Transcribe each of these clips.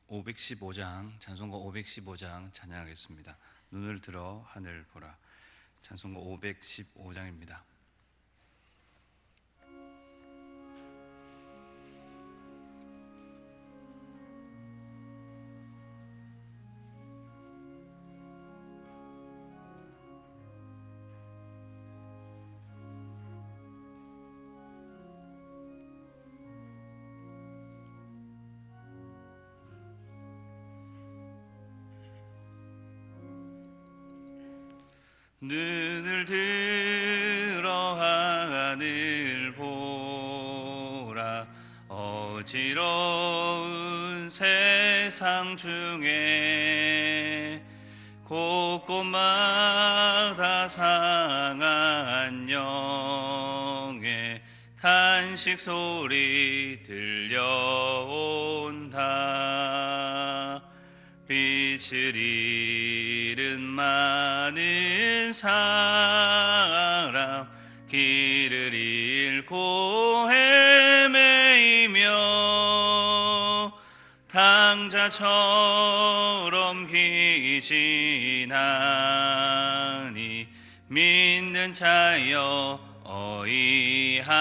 515장, 찬송가 515장 찬양하겠습니다. 눈을 들어 하늘 보라. 찬송가 515장입니다. 눈을 들어 하늘 보라. 어지러운 세상 중에 곳곳마다 상한 영의 탄식 소리 들려온다. 빛을 잃은 많은 사람, 길을 잃고 헤매이며 당자처럼 귀진하니 믿는 자여 어이할꼬.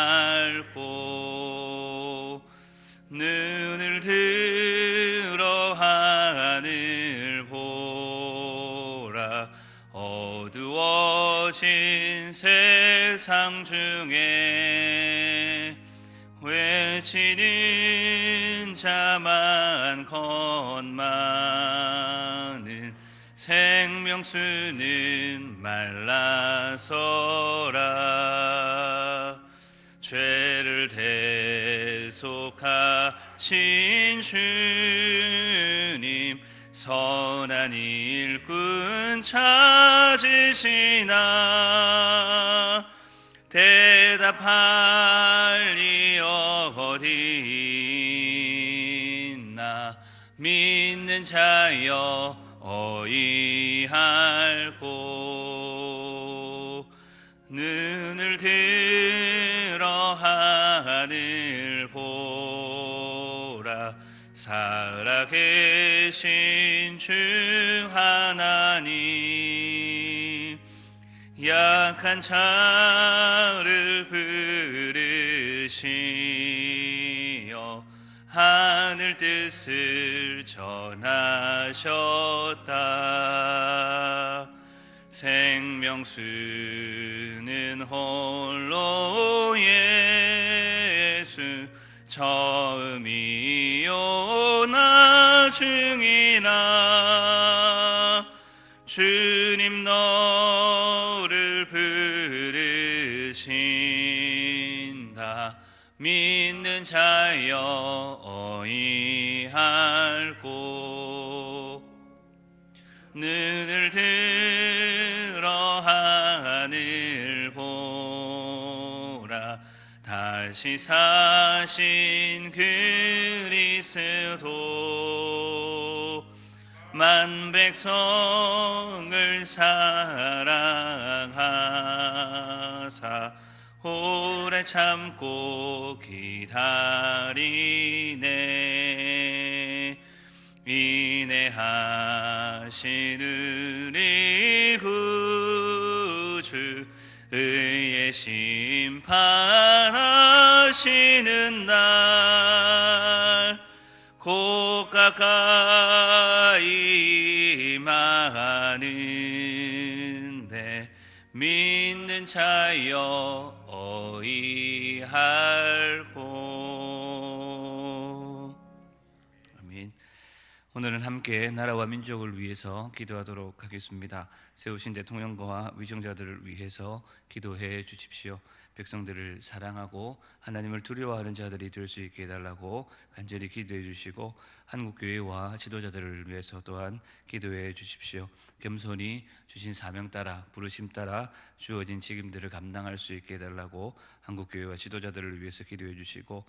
눈을 들어 하늘 보라. 어두워진 세상 중에 외치는 자만 건많은 생명수는 말라서라. 죄를 대속하신 주님, 선한 일꾼 찾으시나. 대답할 리 어디 있나. 믿는 자여 어이할꼬. 눈을 들어 하늘 보라. 살아계신 주 하나님, 약한 자를 부르시어 하늘 뜻을 전하셨다. 생명수는 홀로 예수, 처음이요 나중이나. 주님 너를 부르신다. 믿는 자여 어이할꼬. 눈을 들어 하늘 보라. 다시 사신 그리스도, 만 백성을 사랑하사 오래 참고 기다리네. 인내하신 우리 구주, 의의 심판하시는 날 곧 가까이 임하는데 믿는 자여 어이할꼬. 아멘. 오늘은 함께 나라와 민족을 위해서 기도하도록 하겠습니다. 세우신 대통령과 위정자들을 위해서 기도해 주십시오. 백성들을 사랑하고 하나님을 두려워하는 자들이 될 수 있게 해달라고 간절히 기도해 주시고, 한국교회와 지도자들을 위해서 또한 기도해 주십시오. 겸손히 주신 사명 따라, 부르심 따라 주어진 책임들을 감당할 수 있게 해달라고 한국교회와 지도자들을 위해서 기도해 주시고,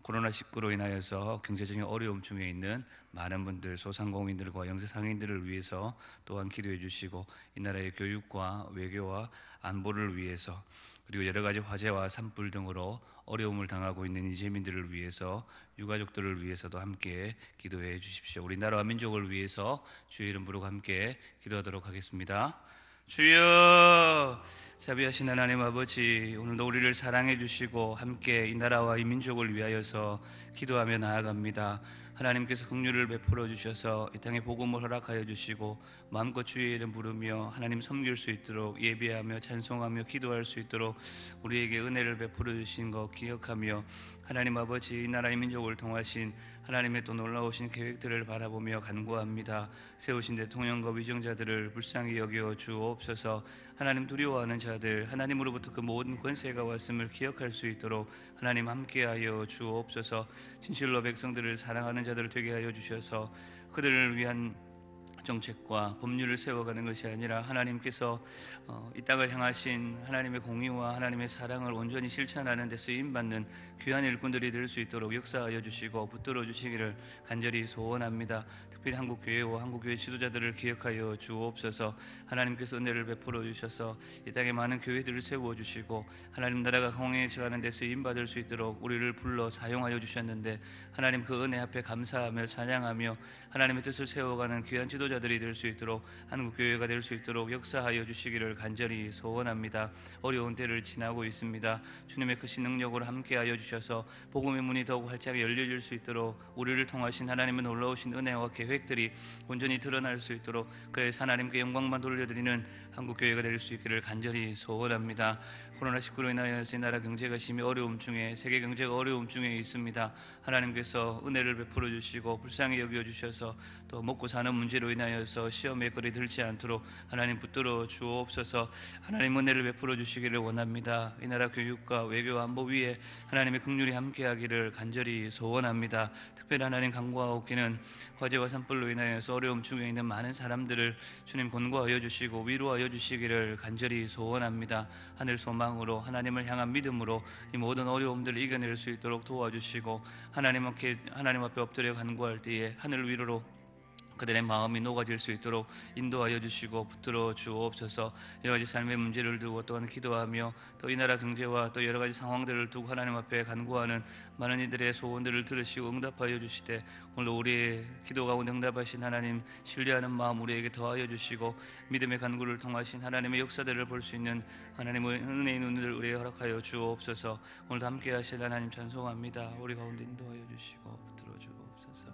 코로나19로 인하여서 경제적인 어려움 중에 있는 많은 분들, 소상공인들과 영세상인들을 위해서 또한 기도해 주시고, 이 나라의 교육과 외교와 안보를 위해서, 그리고 여러 가지 화재와 산불 등으로 어려움을 당하고 있는 이재민들을 위해서, 유가족들을 위해서도 함께 기도해 주십시오. 우리 나라와 민족을 위해서 주의 이름 부르고 함께 기도하도록 하겠습니다. 주여, 자비하신 하나님 아버지, 오늘도 우리를 사랑해 주시고 함께 이 나라와 이 민족을 위하여서 기도하며 나아갑니다. 하나님께서 긍휼을 베풀어 주셔서 이 땅에 복음을 허락하여 주시고 마음껏 주의 이름 부르며 하나님 섬길 수 있도록, 예배하며 찬송하며 기도할 수 있도록 우리에게 은혜를 베풀어 주신 것 기억하며, 하나님 아버지, 이 나라의 민족을 통하신 하나님의 또 놀라우신 계획들을 바라보며 간구합니다. 세우신 대통령과 위정자들을 불쌍히 여겨 주옵소서. 하나님 두려워하는 자들, 하나님으로부터 그 모든 권세가 왔음을 기억할 수 있도록 하나님 함께하여 주옵소서. 진실로 백성들을 사랑하는 자들 되게 하여 주셔서 그들을 위한 정책과 법률을 세워가는 것이 아니라 하나님께서 이 땅을 향하신 하나님의 공의와 하나님의 사랑을 온전히 실천하는 데 쓰임받는 귀한 일꾼들이 될 수 있도록 역사하여 주시고 붙들어 주시기를 간절히 소원합니다. 특별히 한국교회와 한국교회 지도자들을 기억하여 주옵소서. 하나님께서 은혜를 베풀어 주셔서 이 땅에 많은 교회들을 세워주시고 하나님 나라가 강해져가는 데 쓰임받을 수 있도록 우리를 불러 사용하여 주셨는데, 하나님 그 은혜 앞에 감사하며 찬양하며 하나님의 뜻을 세워가는 귀한 지도자들이 될 수 있도록, 한국교회가 될 수 있도록 역사하여 주시기를 간절히 소원합니다. 어려운 때를 지나고 있습니다. 주님의 크신 능력으로 함께하여 주셔서 복음의 문이 더욱 활짝 열려질 수 있도록, 우리를 통하신 하나님의 놀라우신 은혜와 계획들이 온전히 드러날 수 있도록, 그래서 하나님께 영광만 돌려드리는 한국교회가 될 수 있기를 간절히 소원합니다. 코로나19로 인하여서 이 나라 경제가 심히 어려움 중에, 세계 경제가 어려움 중에 있습니다. 하나님께서 은혜를 베풀어 주시고 불쌍히 여겨 주셔서 또 먹고 사는 문제로 인하여서 시험에 거리 들지 않도록 하나님 붙들어 주옵소서. 하나님 은혜를 베풀어 주시기를 원합니다. 이 나라 교육과 외교 안보 위에 하나님의 긍휼이 함께하기를 간절히 소원합니다. 특별히 하나님 간구하옵기는 화재와 산불로 인하여서 어려움 중에 있는 많은 사람들을 주님 권고하여 주시고 위로하여 주시기를 간절히 소원합니다. 하늘 소망으로, 하나님을 향한 믿음으로 이 모든 어려움들을 이겨낼 수 있도록 도와주시고, 하나님 앞에 엎드려 간구할 때에 하늘 위로로 그들의 마음이 녹아질 수 있도록 인도하여 주시고 붙들어 주옵소서. 여러 가지 삶의 문제를 두고 또한 기도하며 또 이 나라 경제와 또 여러 가지 상황들을 두고 하나님 앞에 간구하는 많은 이들의 소원들을 들으시고 응답하여 주시되, 오늘도 우리의 기도 가운데 응답하신 하나님 신뢰하는 마음 우리에게 더하여 주시고, 믿음의 간구를 통하신 하나님의 역사들을 볼 수 있는 하나님의 은혜의 눈을 우리에게 허락하여 주옵소서. 오늘도 함께 하실 하나님 찬송합니다. 우리 가운데 인도하여 주시고 붙들어 주옵소서.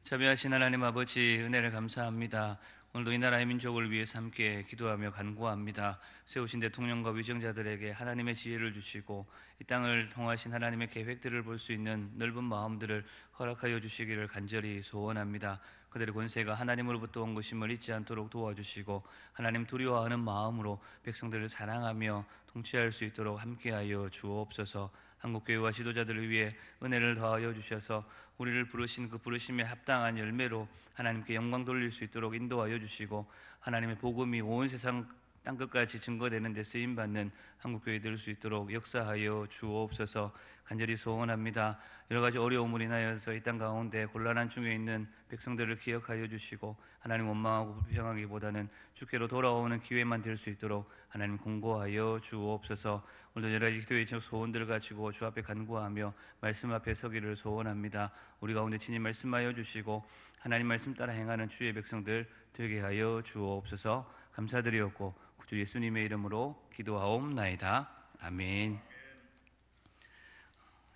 자비하신 하나님 아버지, 은혜를 감사합니다. 오늘도 이 나라의 민족을 위해서 함께 기도하며 간구합니다. 세우신 대통령과 위정자들에게 하나님의 지혜를 주시고 이 땅을 통하신 하나님의 계획들을 볼 수 있는 넓은 마음들을 허락하여 주시기를 간절히 소원합니다. 그들의 권세가 하나님으로부터 온 것임을 잊지 않도록 도와주시고 하나님 두려워하는 마음으로 백성들을 사랑하며 통치할 수 있도록 함께하여 주옵소서. 한국교회와 지도자들을 위해 은혜를 더하여 주셔서 우리를 부르신 그 부르심에 합당한 열매로 하나님께 영광 돌릴 수 있도록 인도하여 주시고, 하나님의 복음이 온 세상 땅끝까지 증거되는 데 쓰임받는 한국교회 될 수 있도록 역사하여 주옵소서. 간절히 소원합니다. 여러 가지 어려움으로 인하여서 이 땅 가운데 곤란한 중에 있는 백성들을 기억하여 주시고 하나님 원망하고 불평하기보다는 주께로 돌아오는 기회만 될 수 있도록 하나님 공고하여 주옵소서. 오늘도 여러 가지 기도의 소원들을 가지고 주 앞에 간구하며 말씀 앞에 서기를 소원합니다. 우리 가운데 친히 말씀하여 주시고 하나님 말씀 따라 행하는 주의 백성들 되게 하여 주옵소서. 감사드리옵고 구주 예수님의 이름으로 기도하옵나이다. 아멘.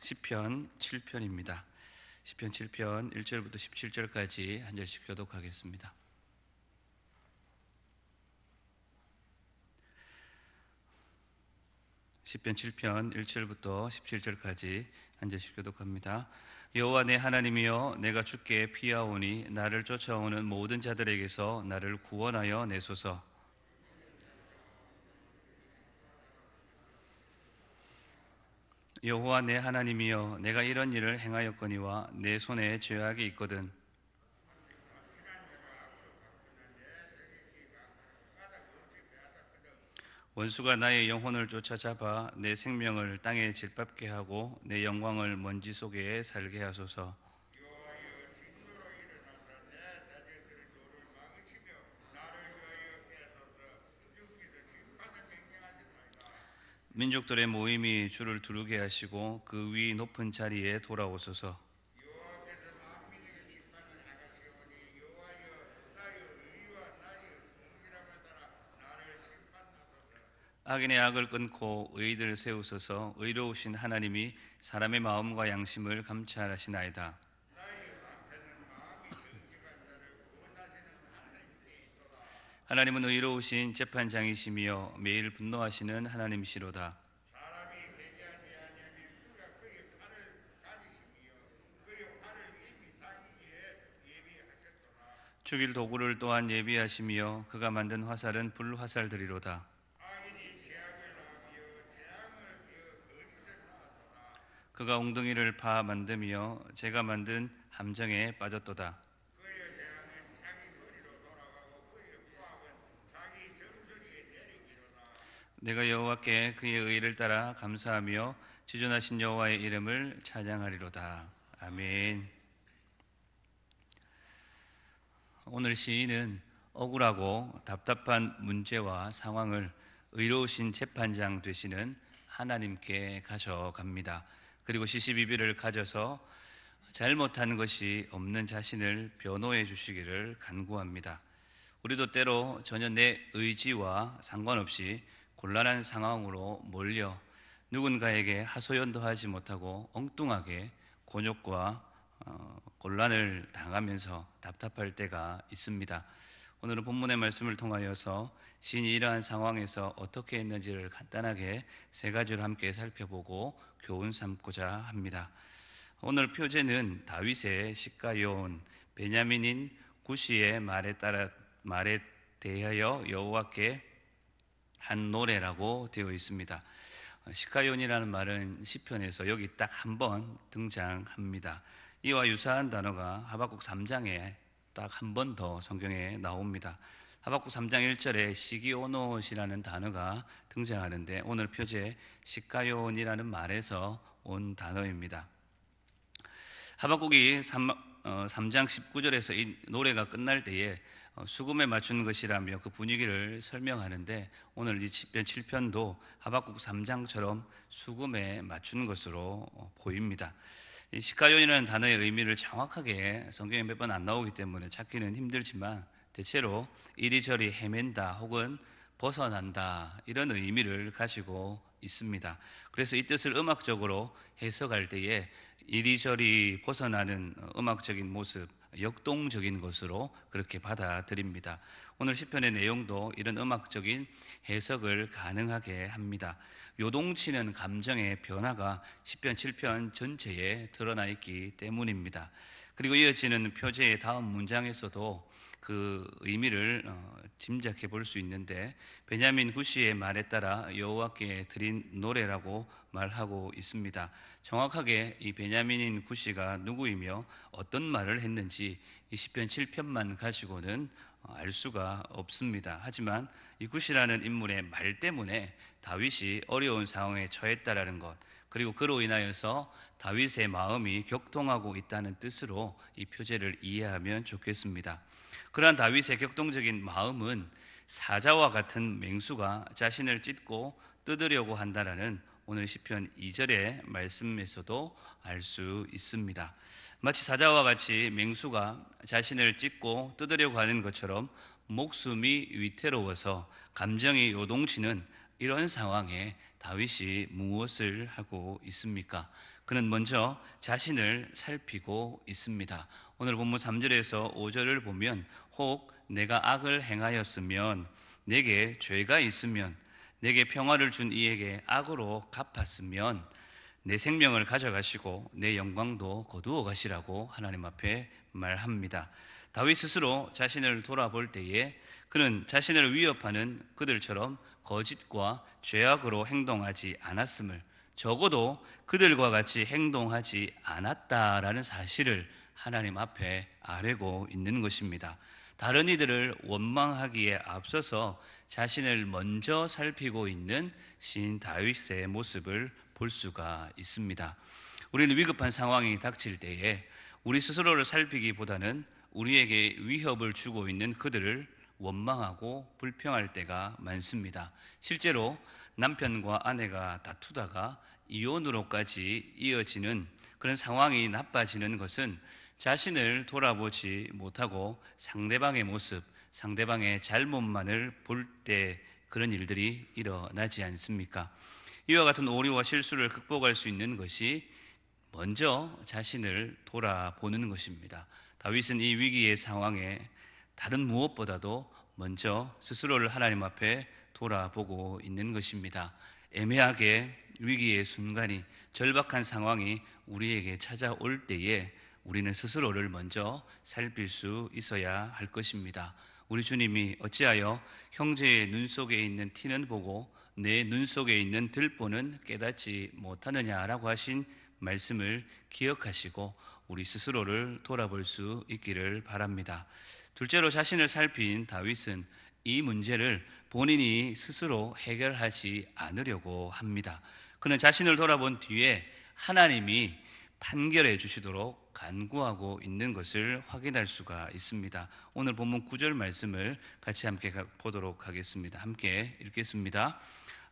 시편 7편입니다. 시편 7편 1절부터 17절까지 한 절씩 교독하겠습니다. 시편 7편 1절부터 17절까지 한 절씩 교독합니다. 여호와 내 하나님이여, 내가 주께 피하오니 나를 쫓아오는 모든 자들에게서 나를 구원하여 내소서. 여호와 내 하나님이여, 내가 이런 일을 행하였거니와 내 손에 죄악이 있거든. 원수가 나의 영혼을 쫓아잡아 내 생명을 땅에 질밟게 하고 내 영광을 먼지 속에 살게 하소서. 민족들의 모임이 주를 두르게 하시고 그 위 높은 자리에 돌아오소서. 악인의 악을 끊고 의의를 세우소서. 의로우신 하나님이 사람의 마음과 양심을 감찰하시나이다. 하나님은 의로우신 재판장이시며 매일 분노하시는 하나님이시로다. 죽일 도구를 또한 예비하시며 그가 만든 화살은 불화살들이로다. 그가 웅덩이를 파 만드며 제가 만든 함정에 빠졌도다. 내가 여호와께 그의 의를 따라 감사하며 지존하신 여호와의 이름을 찬양하리로다. 아멘. 오늘 시인은 억울하고 답답한 문제와 상황을 의로우신 재판장 되시는 하나님께 가져갑니다. 그리고 시시비비를 가져서 잘못한 것이 없는 자신을 변호해 주시기를 간구합니다. 우리도 때로 전혀 내 의지와 상관없이 곤란한 상황으로 몰려 누군가에게 하소연도 하지 못하고 엉뚱하게 곤욕과 곤란을 당하면서 답답할 때가 있습니다. 오늘은 본문의 말씀을 통하여서 시인이 이러한 상황에서 어떻게 했는지를 간단하게 세 가지로 함께 살펴보고 교훈 삼고자 합니다. 오늘 표제는 다윗의 시가요온, 베냐민인 구시의 말에 대하여 여호와께 한 노래라고 되어 있습니다. 시가요온이라는 말은 시편에서 여기 딱 한 번 등장합니다. 이와 유사한 단어가 하박국 3장에 딱 한 번 더 성경에 나옵니다. 하박국 3장 1절에 시기오노시라는 단어가 등장하는데 오늘 표제 시가요온이라는 말에서 온 단어입니다. 하박국이 3장 19절에서 이 노래가 끝날 때에 수금에 맞춘 것이라며 그 분위기를 설명하는데 오늘 이 시편 7편도 하박국 3장처럼 수금에 맞춘 것으로 보입니다. 이 시가요온이라는 단어의 의미를 정확하게 성경에 몇 번 안 나오기 때문에 찾기는 힘들지만 대체로 이리저리 헤맨다 혹은 벗어난다 이런 의미를 가지고 있습니다. 그래서 이 뜻을 음악적으로 해석할 때에 이리저리 벗어나는 음악적인 모습, 역동적인 것으로 그렇게 받아들입니다. 오늘 시편의 내용도 이런 음악적인 해석을 가능하게 합니다. 요동치는 감정의 변화가 시편 7편 전체에 드러나 있기 때문입니다. 그리고 이어지는 표제의 다음 문장에서도 그 의미를 짐작해 볼 수 있는데 베냐민 구시의 말에 따라 여호와께 드린 노래라고 말하고 있습니다. 정확하게 이 베냐민인 구시가 누구이며 어떤 말을 했는지 이 시편 7편만 가지고는 알 수가 없습니다. 하지만 이 구시라는 인물의 말 때문에 다윗이 어려운 상황에 처했다라는 것, 그리고 그로 인하여서 다윗의 마음이 격동하고 있다는 뜻으로 이 표제를 이해하면 좋겠습니다. 그러한 다윗의 격동적인 마음은 사자와 같은 맹수가 자신을 찢고 뜯으려고 한다라는 오늘 시편 2절의 말씀에서도 알 수 있습니다. 마치 사자와 같이 맹수가 자신을 찢고 뜯으려고 하는 것처럼 목숨이 위태로워서 감정이 요동치는 이런 상황에 다윗이 무엇을 하고 있습니까? 그는 먼저 자신을 살피고 있습니다. 오늘 본문 3절에서 5절을 보면 혹 내가 악을 행하였으면 내게 죄가 있으면 내게 평화를 준 이에게 악으로 갚았으면 내 생명을 가져가시고 내 영광도 거두어 가시라고 하나님 앞에 말합니다. 다윗 스스로 자신을 돌아볼 때에 그는 자신을 위협하는 그들처럼 거짓과 죄악으로 행동하지 않았음을, 적어도 그들과 같이 행동하지 않았다라는 사실을 하나님 앞에 아뢰고 있는 것입니다. 다른 이들을 원망하기에 앞서서 자신을 먼저 살피고 있는 시인 다윗의 모습을 볼 수가 있습니다. 우리는 위급한 상황이 닥칠 때에 우리 스스로를 살피기보다는 우리에게 위협을 주고 있는 그들을 원망하고 불평할 때가 많습니다. 실제로 남편과 아내가 다투다가 이혼으로까지 이어지는 그런 상황이 나빠지는 것은 자신을 돌아보지 못하고 상대방의 모습, 상대방의 잘못만을 볼 때 그런 일들이 일어나지 않습니까? 이와 같은 오류와 실수를 극복할 수 있는 것이 먼저 자신을 돌아보는 것입니다. 다윗은 이 위기의 상황에 다른 무엇보다도 먼저 스스로를 하나님 앞에 돌아보고 있는 것입니다. 애매하게 위기의 순간이, 절박한 상황이 우리에게 찾아올 때에 우리는 스스로를 먼저 살필 수 있어야 할 것입니다. 우리 주님이 어찌하여 형제의 눈 속에 있는 티는 보고 내 눈 속에 있는 들보는 깨닫지 못하느냐라고 하신 말씀을 기억하시고 우리 스스로를 돌아볼 수 있기를 바랍니다. 둘째로 자신을 살핀 다윗은 이 문제를 본인이 스스로 해결하지 않으려고 합니다. 그는 자신을 돌아본 뒤에 하나님이 판결해 주시도록 간구하고 있는 것을 확인할 수가 있습니다. 오늘 본문 9절 말씀을 같이 함께 보도록 하겠습니다. 함께 읽겠습니다.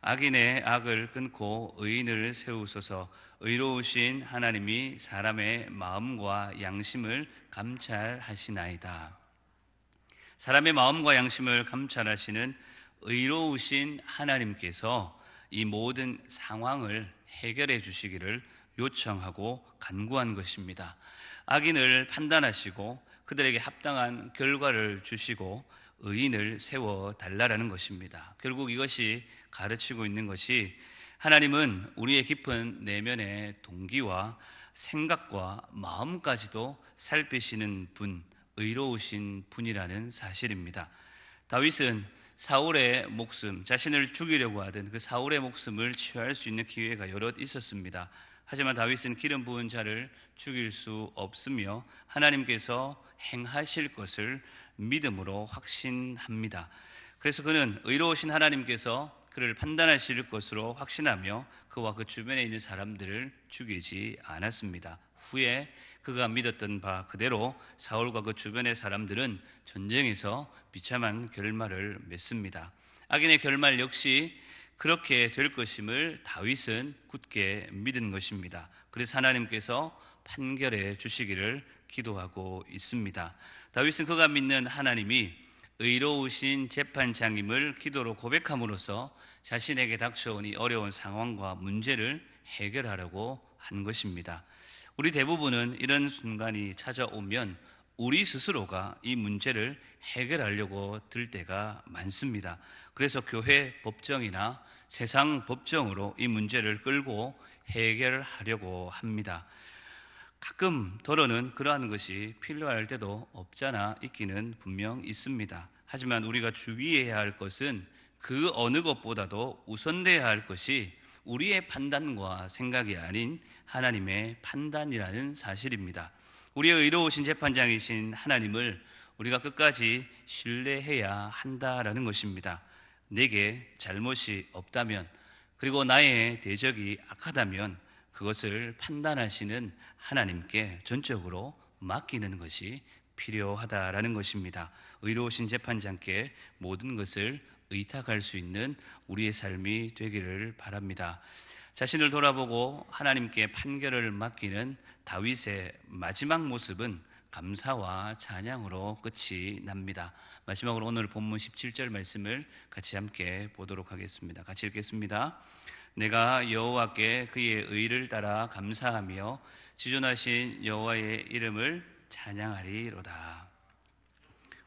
악인의 악을 끊고 의인을 세우소서. 의로우신 하나님이 사람의 마음과 양심을 감찰하시나이다. 사람의 마음과 양심을 감찰하시는 의로우신 하나님께서 이 모든 상황을 해결해 주시기를 요청하고 간구한 것입니다. 악인을 판단하시고 그들에게 합당한 결과를 주시고 의인을 세워달라는 것입니다. 결국 이것이 가르치고 있는 것이 하나님은 우리의 깊은 내면의 동기와 생각과 마음까지도 살피시는 분, 의로우신 분이라는 사실입니다. 다윗은 사울의 목숨, 자신을 죽이려고 하던 그 사울의 목숨을 취할 수 있는 기회가 여럿 있었습니다. 하지만 다윗은 기름 부은 자를 죽일 수 없으며 하나님께서 행하실 것을 믿음으로 확신합니다. 그래서 그는 의로우신 하나님께서 그를 판단하실 것으로 확신하며 그와 그 주변에 있는 사람들을 죽이지 않았습니다. 후에 그가 믿었던 바 그대로 사울과 그 주변의 사람들은 전쟁에서 비참한 결말을 맺습니다. 악인의 결말 역시 그렇게 될 것임을 다윗은 굳게 믿은 것입니다. 그래서 하나님께서 판결해 주시기를 기도하고 있습니다. 다윗은 그가 믿는 하나님이 의로우신 재판장임을 기도로 고백함으로써 자신에게 닥쳐온 이 어려운 상황과 문제를 해결하려고 한 것입니다. 우리 대부분은 이런 순간이 찾아오면 우리 스스로가 이 문제를 해결하려고 들 때가 많습니다. 그래서 교회 법정이나 세상 법정으로 이 문제를 끌고 해결하려고 합니다. 가끔 더러는 그러한 것이 필요할 때도 없잖아 있기는 분명 있습니다. 하지만 우리가 주의해야 할 것은 그 어느 것보다도 우선돼야 할 것이 우리의 판단과 생각이 아닌 하나님의 판단이라는 사실입니다. 우리의 의로우신 재판장이신 하나님을 우리가 끝까지 신뢰해야 한다라는 것입니다. 내게 잘못이 없다면, 그리고 나의 대적이 악하다면 그것을 판단하시는 하나님께 전적으로 맡기는 것이 필요하다라는 것입니다. 의로우신 재판장께 모든 것을 의탁할 수 있는 우리의 삶이 되기를 바랍니다. 자신을 돌아보고 하나님께 판결을 맡기는 다윗의 마지막 모습은 감사와 찬양으로 끝이 납니다. 마지막으로 오늘 본문 17절 말씀을 같이 함께 보도록 하겠습니다. 같이 읽겠습니다. 내가 여호와께 그의 의를 따라 감사하며 지존하신 여호와의 이름을 찬양하리로다.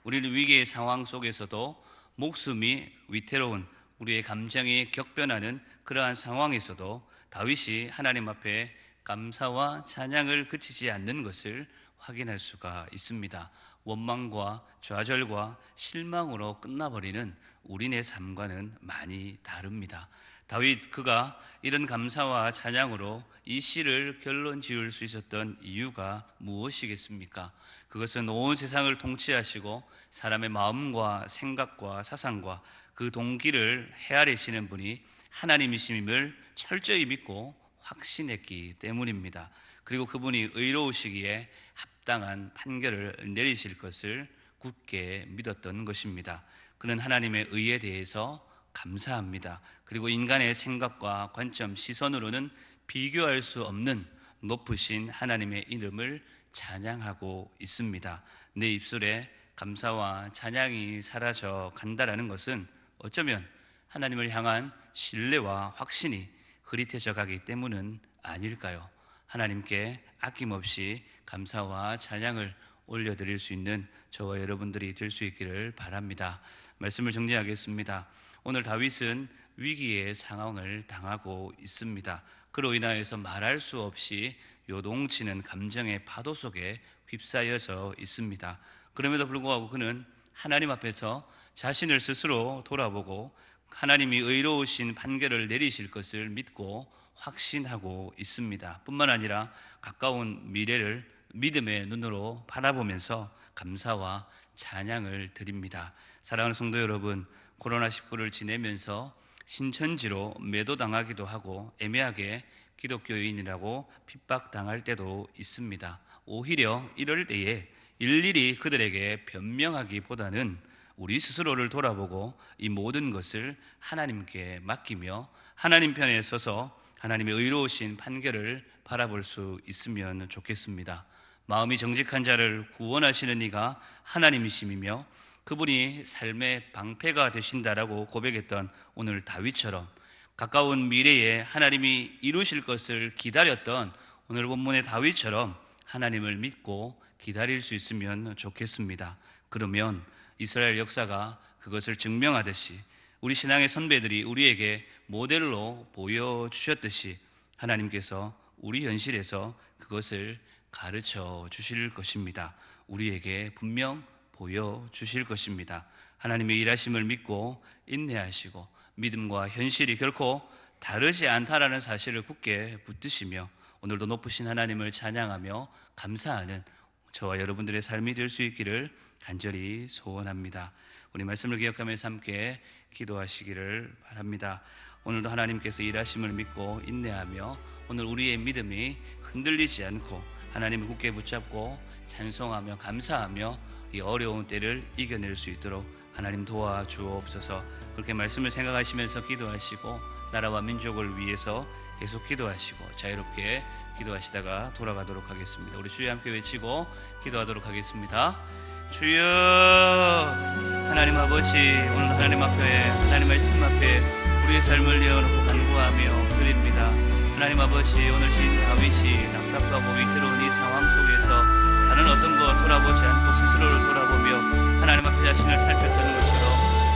우리는 위기의 상황 속에서도 목숨이 위태로운, 우리의 감정이 격변하는 그러한 상황에서도 다윗이 하나님 앞에 감사와 찬양을 그치지 않는 것을 확인할 수가 있습니다. 원망과 좌절과 실망으로 끝나버리는 우리네 삶과는 많이 다릅니다. 다윗 그가 이런 감사와 찬양으로 이 시를 결론 지을 수 있었던 이유가 무엇이겠습니까? 그것은 온 세상을 통치하시고 사람의 마음과 생각과 사상과 그 동기를 헤아리시는 분이 하나님이심을 철저히 믿고 확신했기 때문입니다. 그리고 그분이 의로우시기에 합당한 판결을 내리실 것을 굳게 믿었던 것입니다. 그는 하나님의 의에 대해서 감사합니다. 그리고 인간의 생각과 관점, 시선으로는 비교할 수 없는 높으신 하나님의 이름을 찬양하고 있습니다. 내 입술에 감사와 찬양이 사라져 간다라는 것은 어쩌면 하나님을 향한 신뢰와 확신이 흐릿해져 가기 때문은 아닐까요? 하나님께 아낌없이 감사와 찬양을 올려드릴 수 있는 저와 여러분들이 될 수 있기를 바랍니다. 말씀을 정리하겠습니다. 오늘 다윗은 위기의 상황을 당하고 있습니다. 그로 인하여서 말할 수 없이 요동치는 감정의 파도 속에 휩싸여져 있습니다. 그럼에도 불구하고 그는 하나님 앞에서 자신을 스스로 돌아보고 하나님이 의로우신 판결을 내리실 것을 믿고 확신하고 있습니다. 뿐만 아니라 가까운 미래를 믿음의 눈으로 바라보면서 감사와 찬양을 드립니다. 사랑하는 성도 여러분, 코로나19를 지내면서 신천지로 매도당하기도 하고 애매하게 기독교인이라고 핍박당할 때도 있습니다. 오히려 이럴 때에 일일이 그들에게 변명하기보다는 우리 스스로를 돌아보고 이 모든 것을 하나님께 맡기며 하나님 편에 서서 하나님의 의로우신 판결을 바라볼 수 있으면 좋겠습니다. 마음이 정직한 자를 구원하시는 이가 하나님이심이며 그분이 삶의 방패가 되신다라고 고백했던 오늘 다윗처럼 가까운 미래에 하나님이 이루실 것을 기다렸던 오늘 본문의 다윗처럼 하나님을 믿고 기다릴 수 있으면 좋겠습니다. 그러면 이스라엘 역사가 그것을 증명하듯이 우리 신앙의 선배들이 우리에게 모델로 보여주셨듯이 하나님께서 우리 현실에서 그것을 가르쳐 주실 것입니다. 우리에게 분명 보여주실 것입니다. 하나님의 일하심을 믿고 인내하시고 믿음과 현실이 결코 다르지 않다라는 사실을 굳게 붙드시며 오늘도 높으신 하나님을 찬양하며 감사하는 저와 여러분들의 삶이 될 수 있기를 간절히 소원합니다. 우리 말씀을 기억하면서 함께 기도하시기를 바랍니다. 오늘도 하나님께서 일하심을 믿고 인내하며 오늘 우리의 믿음이 흔들리지 않고 하나님을 굳게 붙잡고 찬송하며 감사하며 이 어려운 때를 이겨낼 수 있도록 하나님 도와주옵소서. 그렇게 말씀을 생각하시면서 기도하시고 나라와 민족을 위해서 계속 기도하시고 자유롭게 기도하시다가 돌아가도록 하겠습니다. 우리 주여 함께 외치고 기도하도록 하겠습니다. 주여, 하나님 아버지, 오늘 하나님 앞에 하나님 말씀 앞에 우리의 삶을 내어놓고 간구하며 드립니다. 하나님 아버지, 오늘 신 다윗이 답답하고 위태로운 이 상황 속에서 다른 어떤 것 돌아보지 않고 스스로를 돌아보며 하나님 앞에 자신을 살폈다는 것처럼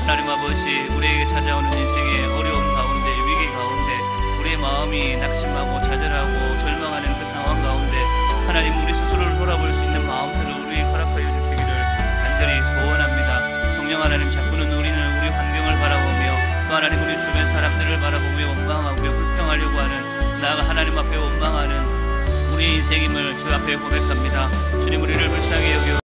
하나님 아버지, 우리에게 찾아오는 인생의 어려움 가운데, 위기 가운데 우리의 마음이 낙심하고 좌절하고 절망하는 그 상황 가운데 하나님 우리 스스로를 돌아볼 수 있는 마음들을 우리에게 허락하여 주시기를 간절히 소원합니다. 성령 하나님, 자꾸는 우리는 우리 환경을 바라보며 또 하나님 우리 주변 사람들을 바라보며 원망하고 불평하려고 하는, 나아가 하나님 앞에 원망하는 우리의 인생임을 주 앞에 고백합니다. 주님, 우리를 불쌍히 여겨